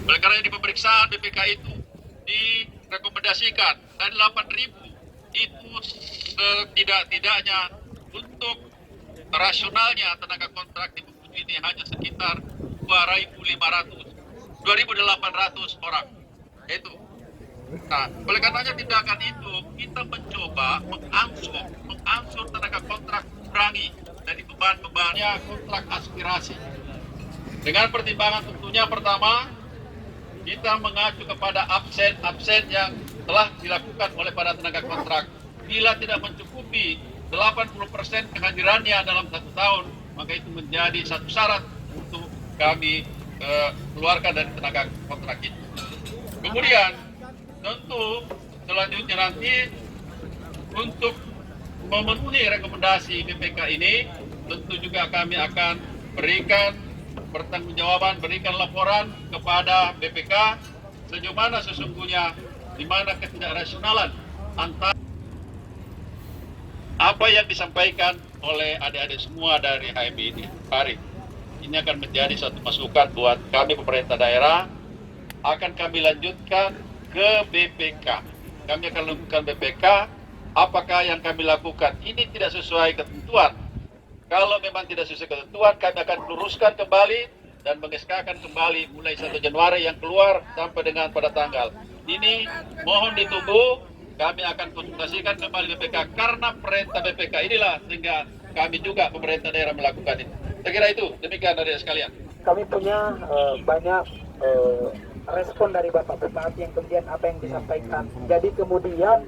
Oleh karena di pemeriksaan BPK itu direkomendasikan dari 8.000 itu setidak-tidaknya untuk rasionalnya tenaga kontrak di Bengkulu ini hanya sekitar 2.800 orang. Itu. Nah, oleh karenanya tindakan itu kita mencoba mengangsur tenaga kontrak kurangi dari beban-bebannya kontrak aspirasi. Dengan pertimbangan tentunya pertama, kita mengacu kepada absen yang telah dilakukan oleh para tenaga kontrak. Bila tidak mencukupi 80% kehadirannya dalam 1 tahun, maka itu menjadi satu syarat untuk kami keluarkan dari tenaga kontrak itu. Kemudian, tentu selanjutnya nanti untuk memenuhi rekomendasi BPK ini, tentu juga kami akan berikan pertanggungjawaban, berikan laporan kepada BPK sejauh mana sesungguhnya di mana ketidakrasionalan antara apa yang disampaikan oleh adik-adik semua dari HMI ini. Hari ini akan menjadi satu masukan buat kami pemerintah daerah, akan kami lanjutkan ke BPK. Kami akan lakukan BPK, apakah yang kami lakukan ini tidak sesuai ketentuan. Kalau memang tidak sesuai ketentuan, kami akan luruskan kembali dan mengeskakan kembali mulai 1 Januari yang keluar sampai dengan pada tanggal. Ini mohon ditunggu, kami akan konsultasikan kembali BPK karena perintah BPK inilah sehingga kami juga pemerintah daerah melakukan itu. Saya kira itu, demikian dari sekalian. Kami punya banyak respon dari Bapak Bupati yang kemudian apa yang disampaikan. Jadi kemudian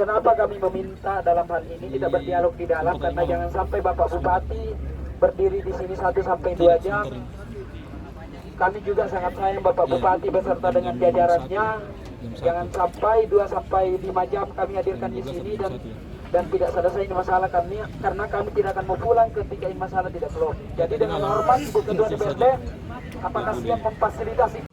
kenapa kami meminta dalam hal ini tidak berdialog di dalam, karena jangan sampai Bapak Bupati berdiri di sini 1 sampai 2 jam. Kami juga sangat sayang Bapak Bupati beserta dengan jajarannya. Jangan sampai 2 sampai 5 jam kami hadirkan di sini dan tidak selesai ini masalah kami, karena kami tidak akan mau pulang ketika ini masalah tidak selesai. Jadi dengan hormat Ibu Ketua DPRD, apakah siap memfasilitasi